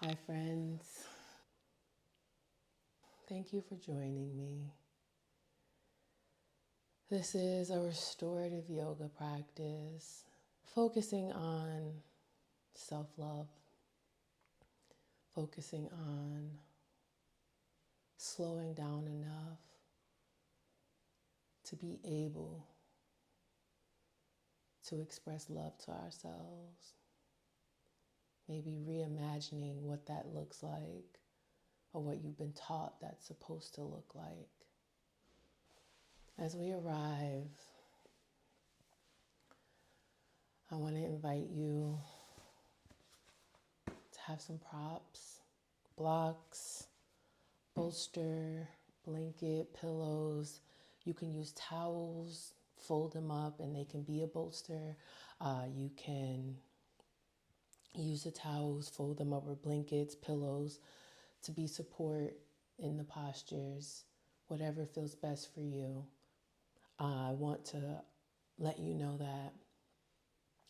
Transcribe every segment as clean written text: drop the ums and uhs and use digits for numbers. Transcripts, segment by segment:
Hi friends, thank you for joining me. This is a restorative yoga practice focusing on self-love, focusing on slowing down enough to be able to express love to ourselves. Maybe reimagining what that looks like or what you've been taught that's supposed to look like. As we arrive, I want to invite you to have some props, blocks, bolster, blanket, pillows. You can use towels, fold them up, and they can be a bolster. You can use the towels, fold them up, or blankets, pillows to be support in the postures, whatever feels best for you. I want to let you know that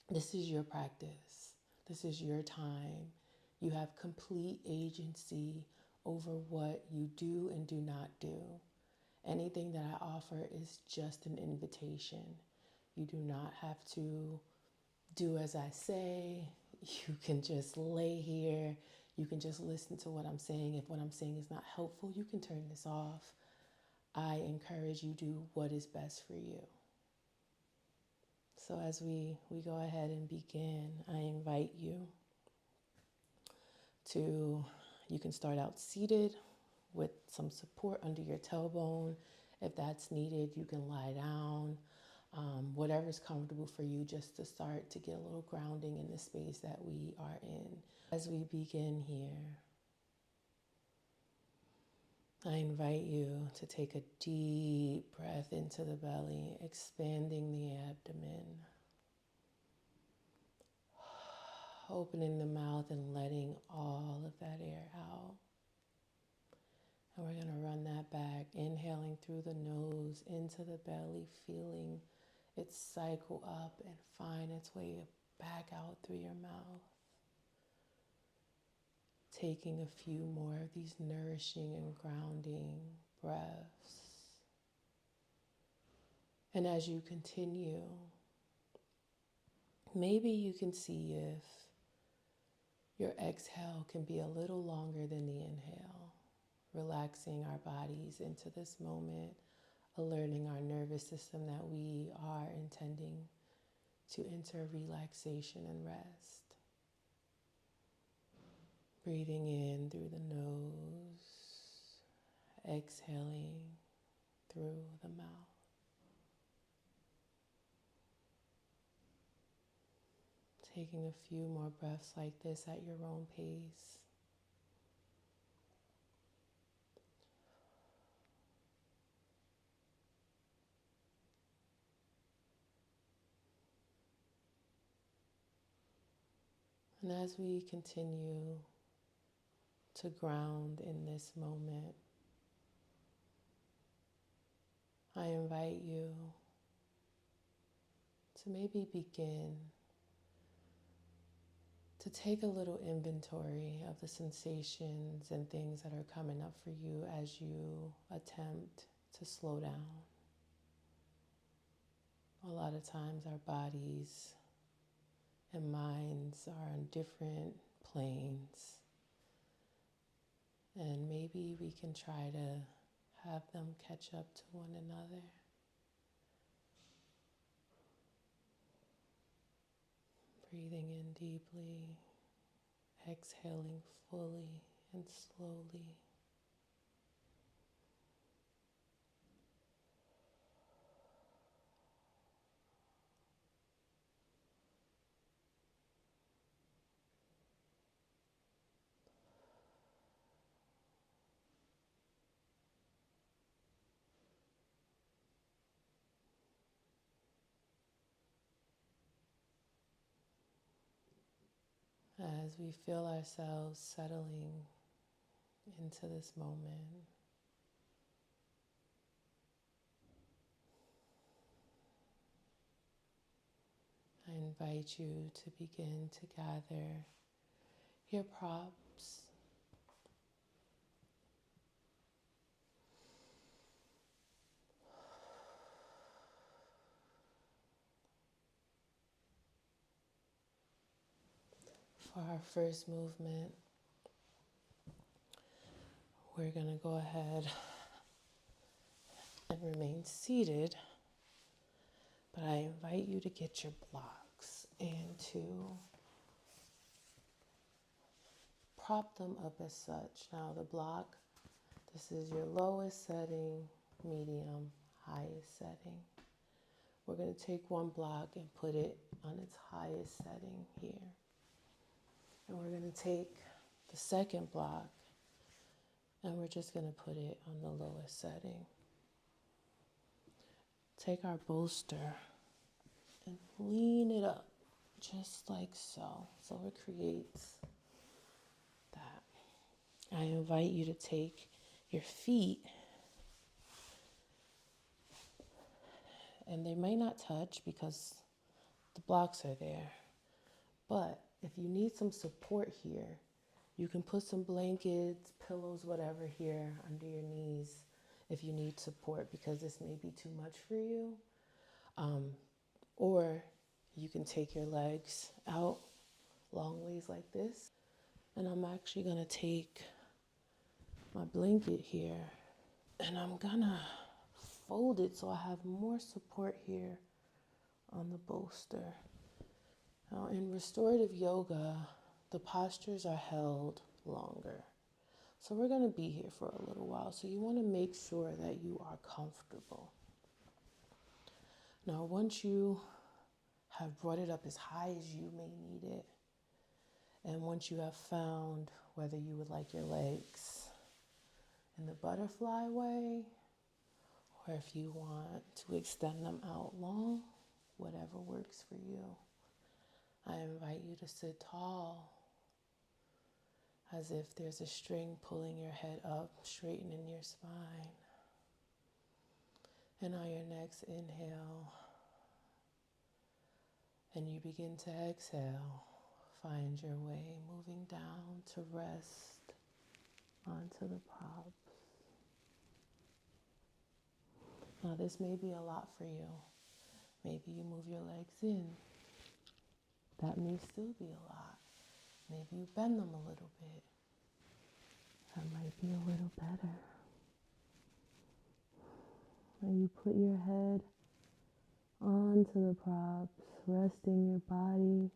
this is your practice. This is your time. You have complete agency over what you do and do not do. Anything that I offer is just an invitation. You do not have to do as I say. You can just lay here. You can just listen to what I'm saying. If what I'm saying is not helpful, you can turn this off. I encourage you to do what is best for you. So as we go ahead and begin, I invite you to, you can start out seated with some support under your tailbone. If that's needed, you can lie down. Whatever's comfortable for you, just to start to get a little grounding in the space that we are in. As we begin here, I invite you to take a deep breath into the belly, expanding the abdomen, opening the mouth and letting all of that air out. And we're going to run that back, inhaling through the nose into the belly, feeling it cycle up and find its way back out through your mouth. Taking a few more of these nourishing and grounding breaths. And as you continue, maybe you can see if your exhale can be a little longer than the inhale, relaxing our bodies into this moment, alerting our nervous system that we are intending to enter relaxation and rest. Breathing in through the nose, exhaling through the mouth. Taking a few more breaths like this at your own pace. And as we continue to ground in this moment, I invite you to maybe begin to take a little inventory of the sensations and things that are coming up for you as you attempt to slow down. A lot of times our bodies and minds are on different planes, and maybe we can try to have them catch up to one another. Breathing in deeply, exhaling fully and slowly. As we feel ourselves settling into this moment, I invite you to begin to gather your props, For our first movement, we're going to go ahead and remain seated, but I invite you to get your blocks and to prop them up as such. Now the block, this is your lowest setting, medium, highest setting. We're going to take one block and put it on its highest setting here. And we're going to take the second block and we're just going to put it on the lowest setting. Take our bolster and lean it up just like so. So it creates that. I invite you to take your feet, and they may not touch because the blocks are there. But if you need some support here, you can put some blankets, pillows, whatever here under your knees if you need support, because this may be too much for you. Or you can take your legs out long ways like this. And I'm actually going to take my blanket here and I'm going to fold it so I have more support here on the bolster. Now in restorative yoga, the postures are held longer. So we're going to be here for a little while. So you want to make sure that you are comfortable. Now, once you have brought it up as high as you may need it, and once you have found whether you would like your legs in the butterfly way, or if you want to extend them out long, whatever works for you, I invite you to sit tall, as if there's a string pulling your head up, straightening your spine. And on your next inhale, and you begin to exhale, find your way moving down to rest onto the props. Now this may be a lot for you. Maybe you move your legs in. That may still be a lot. Maybe you bend them a little bit. That might be a little better. And you put your head onto the props, resting your body,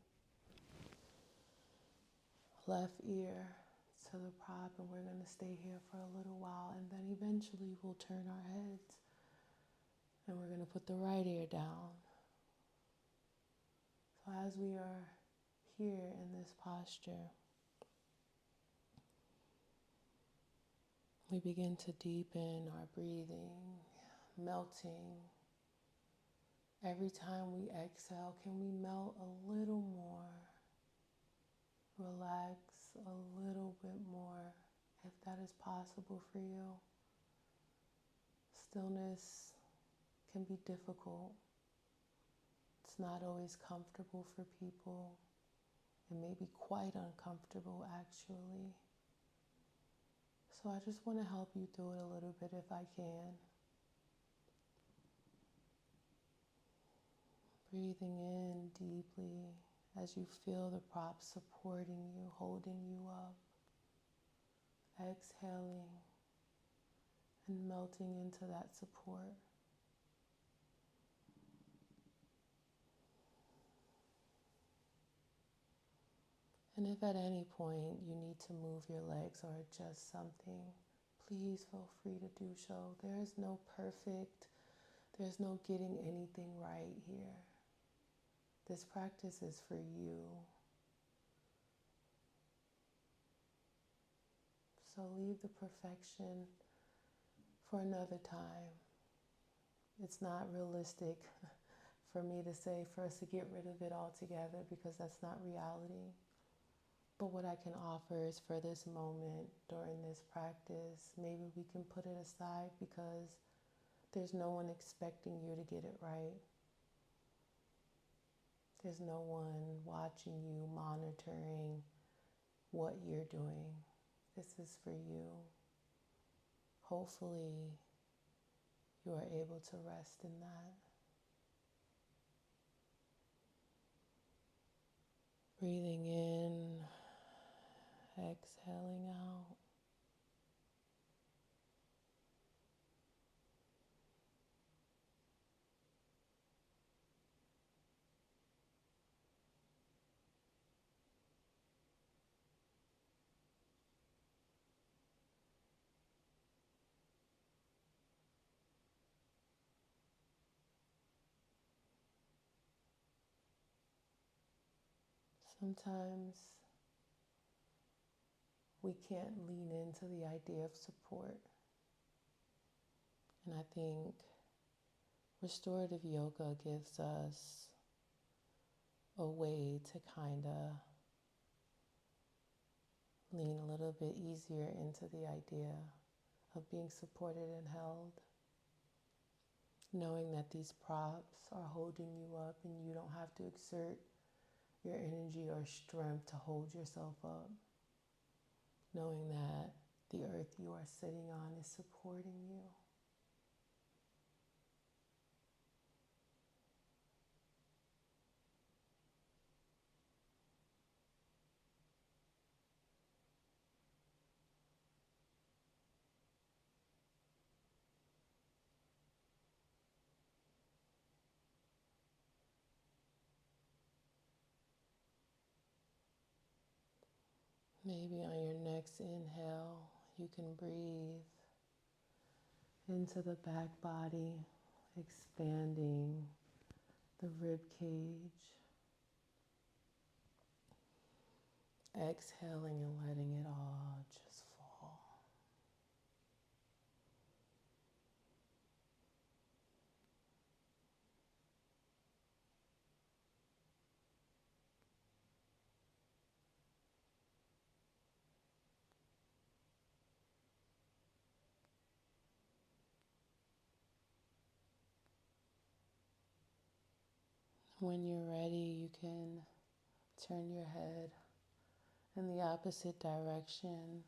left ear to the prop, and we're going to stay here for a little while, and then eventually we'll turn our heads and we're going to put the right ear down. So as we are here in this posture, we begin to deepen our breathing, melting. Every time we exhale, can we melt a little more? Relax a little bit more, if that is possible for you. Stillness can be difficult. It's not always comfortable for people. It may be quite uncomfortable, actually. So I just want to help you through it a little bit if I can. Breathing in deeply as you feel the props supporting you, holding you up. Exhaling and melting into that support. And if at any point you need to move your legs or adjust something, please feel free to do so. There is no perfect, there's no getting anything right here. This practice is for you. So leave the perfection for another time. It's not realistic for me to say for us to get rid of it altogether, because that's not reality. But what I can offer is for this moment during this practice, maybe we can put it aside because there's no one expecting you to get it right. There's no one watching you, monitoring what you're doing. This is for you. Hopefully, you are able to rest in that. Breathing in Exhaling out. Sometimes we can't lean into the idea of support. And I think restorative yoga gives us a way to kind of lean a little bit easier into the idea of being supported and held. Knowing that these props are holding you up and you don't have to exert your energy or strength to hold yourself up. Knowing that the earth you are sitting on is supporting you. Maybe on your next inhale, you can breathe into the back body, expanding the rib cage. Exhaling and letting it all just fall. When you're ready, you can turn your head in the opposite direction,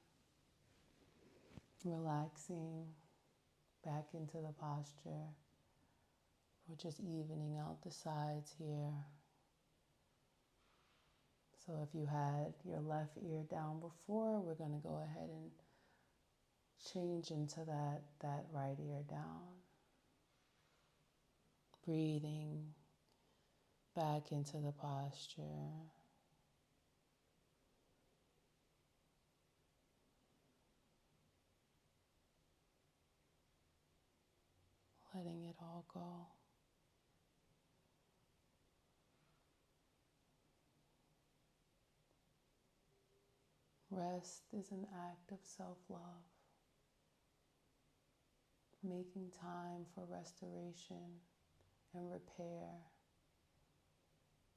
relaxing back into the posture. We're just evening out the sides here. So if you had your left ear down before, we're going to go ahead and change into that right ear down. Breathing back into the posture. Letting it all go. Rest is an act of self-love. Making time for restoration and repair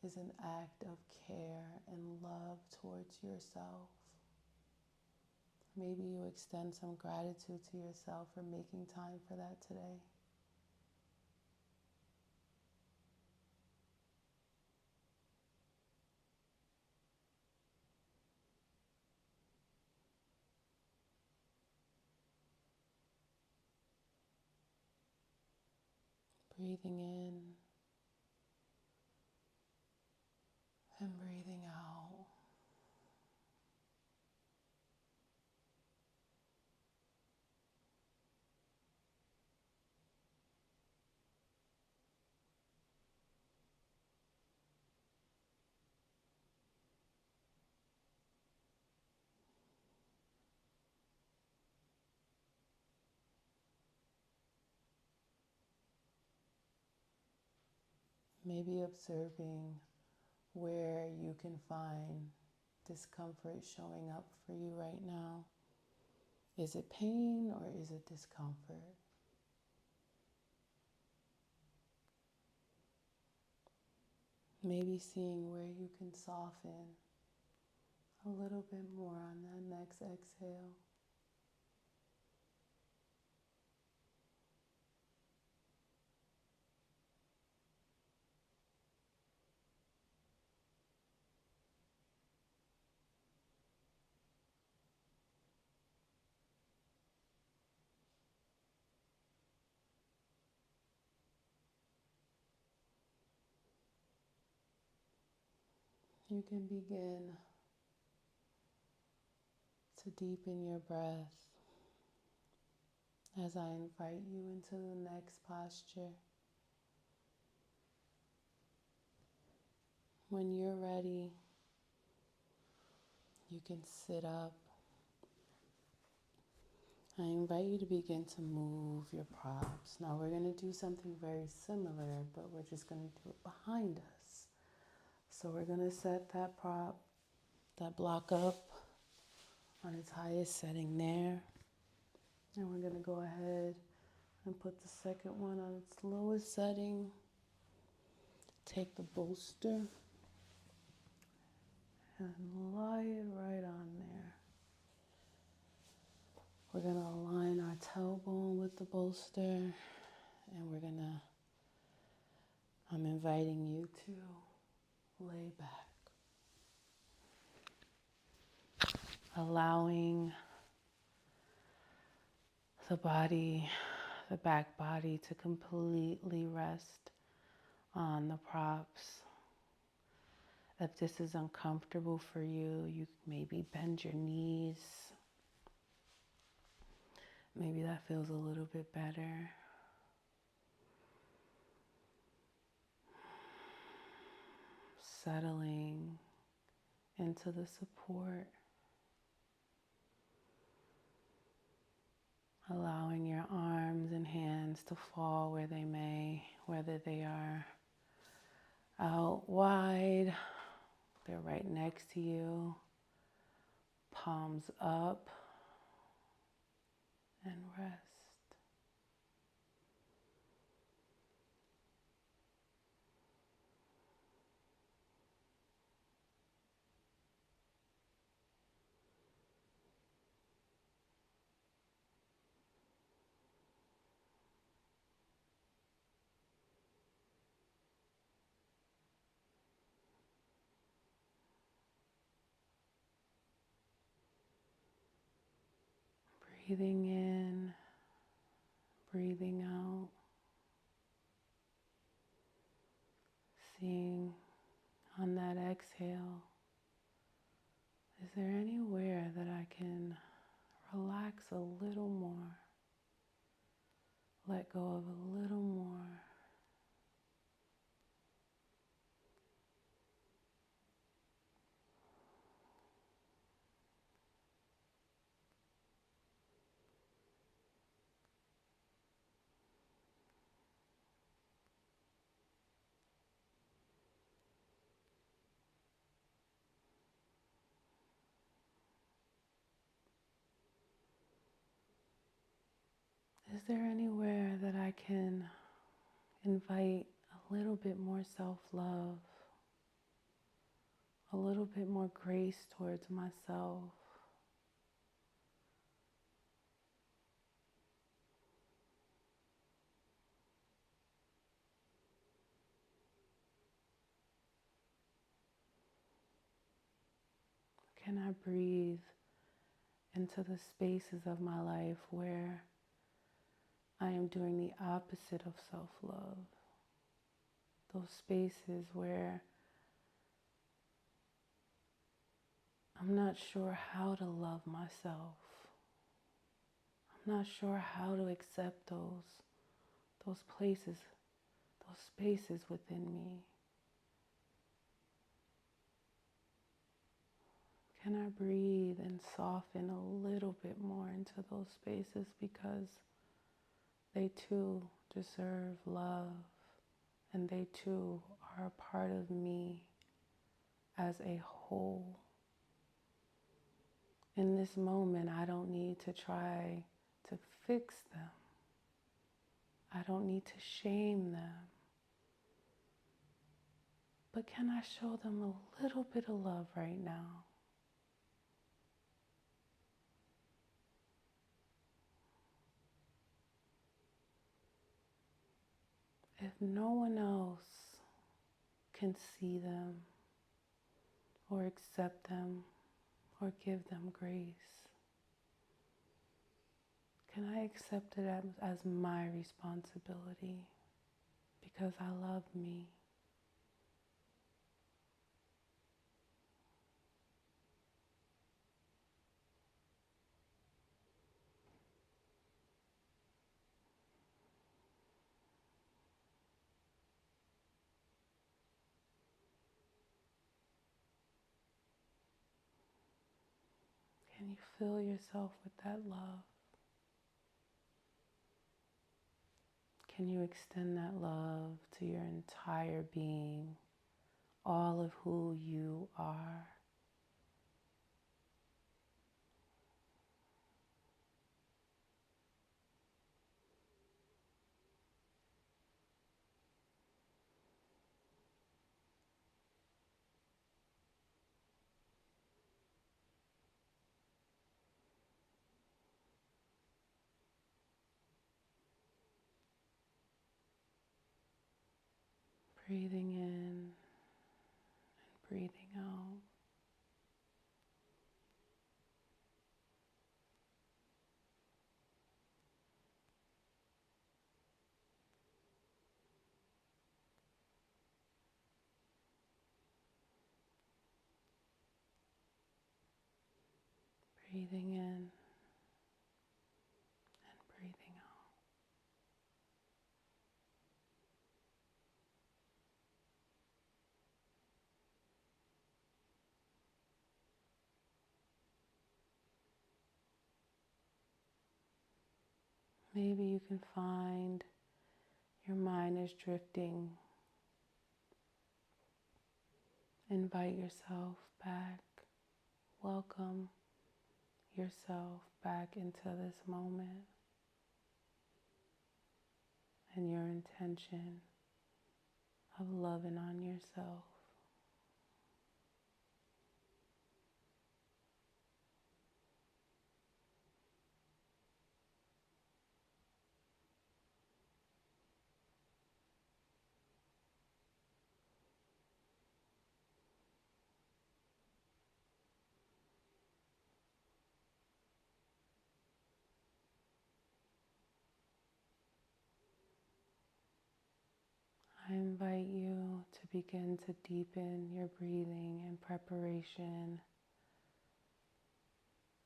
is an act of care and love towards yourself. Maybe you extend some gratitude to yourself for making time for that today. Breathing in and breathing out. Maybe observing where you can find discomfort showing up for you right now. Is it pain or is it discomfort? Maybe seeing where you can soften a little bit more on that next exhale. You can begin to deepen your breath as I invite you into the next posture. When you're ready, you can sit up. I invite you to begin to move your props. Now we're going to do something very similar, but we're just going to do it behind us. So we're going to set that prop, that block up on its highest setting there. And we're going to go ahead and put the second one on its lowest setting. Take the bolster and lie it right on there. We're going to align our tailbone with the bolster, and I'm inviting you to lay back, allowing the back body to completely rest on the props. If this is uncomfortable for you, you maybe bend your knees. Maybe that feels a little bit better. Settling into the support. Allowing your arms and hands to fall where they may, whether they are out wide, they're right next to you, palms up, and rest. Breathing in, breathing out, seeing on that exhale, is there anywhere that I can relax a little more, let go of a little more? Is there anywhere that I can invite a little bit more self-love, a little bit more grace towards myself? Can I breathe into the spaces of my life where I am doing the opposite of self-love? Those spaces where I'm not sure how to love myself. I'm not sure how to accept those places, those spaces within me. Can I breathe and soften a little bit more into those spaces, because they too deserve love and they too are a part of me as a whole. In this moment, I don't need to try to fix them. I don't need to shame them. But can I show them a little bit of love right now? If no one else can see them or accept them or give them grace, can I accept it as my responsibility, because I love me? you fill yourself with that love? Can you extend that love to your entire being, all of who you are? Breathing in and breathing out. Breathing in and breathing out. Maybe you can find your mind is drifting. Invite yourself back. Welcome yourself back into this moment and your intention of loving on yourself. I invite you to begin to deepen your breathing in preparation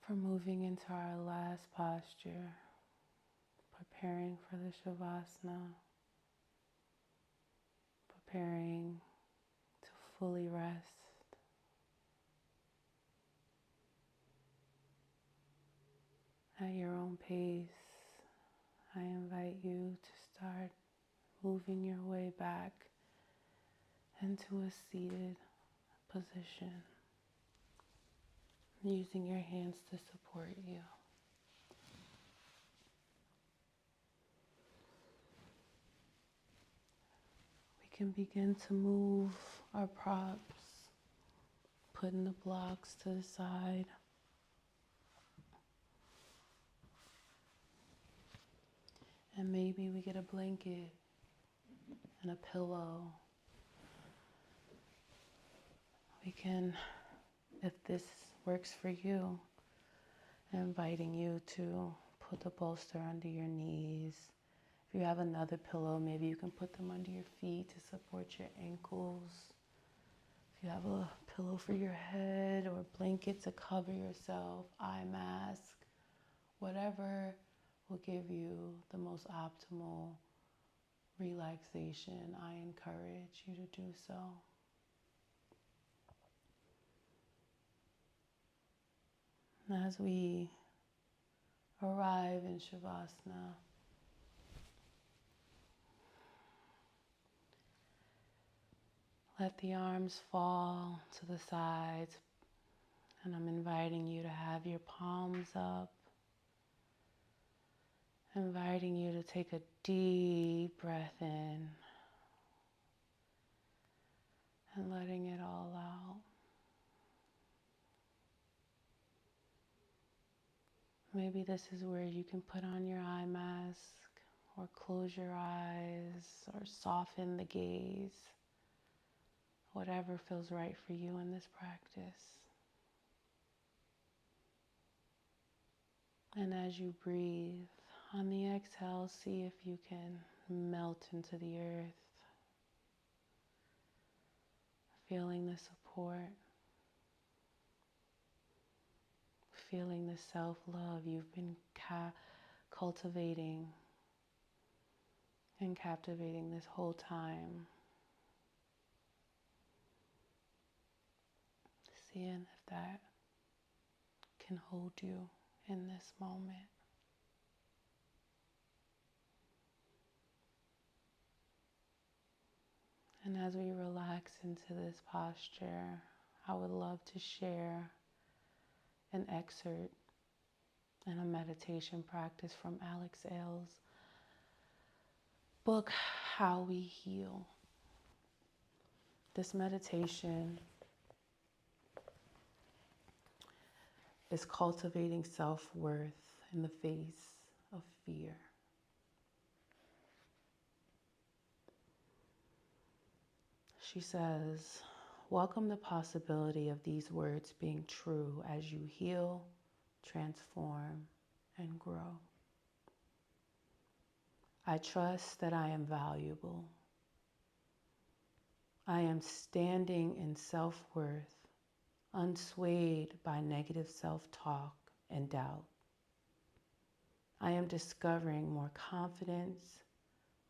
for moving into our last posture, preparing for the Savasana, preparing to fully rest. At your own pace, I invite you to start moving your way back into a seated position, using your hands to support you. We can begin to move our props, putting the blocks to the side. And maybe we get a blanket and a pillow. We can, if this works for you, inviting you to put the bolster under your knees. If you have another pillow, maybe you can put them under your feet to support your ankles. If you have a pillow for your head or a blanket to cover yourself, eye mask, whatever will give you the most optimal relaxation, I encourage you to do so. And as we arrive in Savasana, let the arms fall to the sides, and I'm inviting you to have your palms up, inviting you to take a deep breath in and letting it all out. Maybe this is where you can put on your eye mask or close your eyes or soften the gaze, whatever feels right for you in this practice. And as you breathe, on the exhale, see if you can melt into the earth, feeling the support, feeling the self-love you've been cultivating and captivating this whole time. Seeing if that can hold you in this moment. And as we relax into this posture, I would love to share an excerpt and a meditation practice from Alex Elle's book, How We Heal. This meditation is cultivating self-worth in the face of fear. She says, welcome the possibility of these words being true as you heal, transform, and grow. I trust that I am valuable. I am standing in self-worth, unswayed by negative self-talk and doubt. I am discovering more confidence,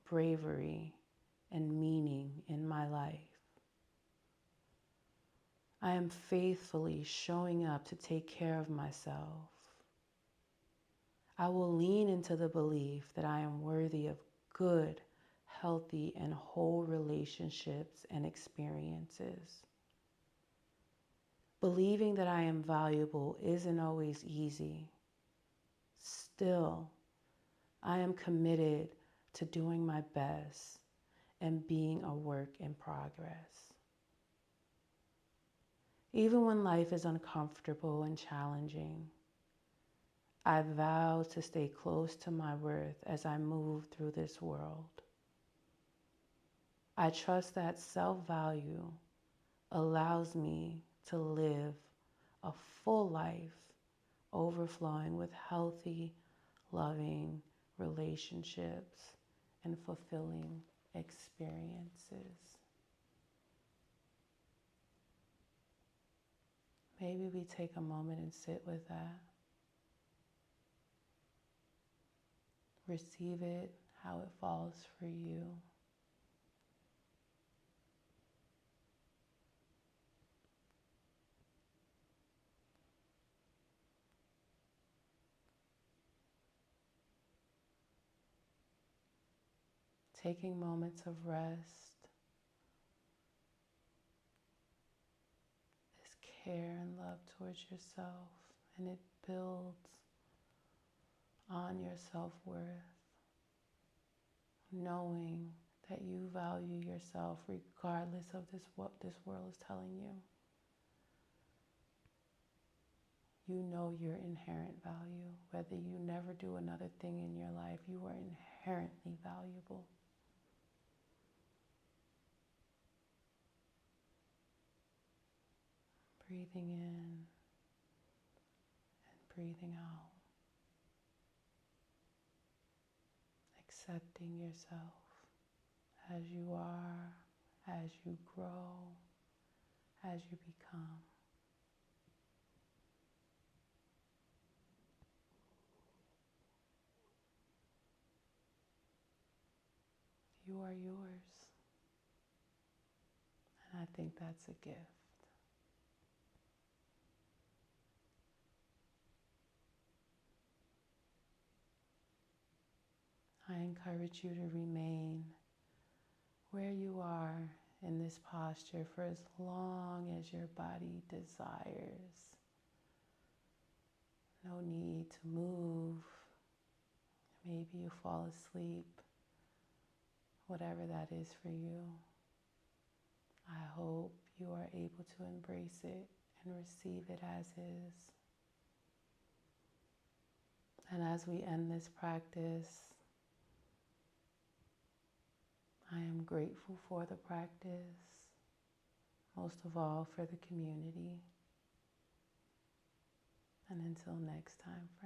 bravery, and meaning in my life. I am faithfully showing up to take care of myself. I will lean into the belief that I am worthy of good, healthy, and whole relationships and experiences. Believing that I am valuable isn't always easy. Still, I am committed to doing my best and being a work in progress. Even when life is uncomfortable and challenging, I vow to stay close to my worth as I move through this world. I trust that self-value allows me to live a full life overflowing with healthy, loving relationships and fulfilling experiences. Maybe we take a moment and sit with that. Receive it how it falls for you. Taking moments of rest is care and love towards yourself, and it builds on your self-worth, knowing that you value yourself regardless of what this world is telling you. You know your inherent value. Whether you never do another thing in your life, you are inherently valuable. Breathing in and breathing out. Accepting yourself as you are, as you grow, as you become. You are yours. And I think that's a gift. I encourage you to remain where you are in this posture for as long as your body desires. No need to move. Maybe you fall asleep. Whatever that is for you. I hope you are able to embrace it and receive it as is. And as we end this practice, I am grateful for the practice, most of all for the community. And until next time, friends.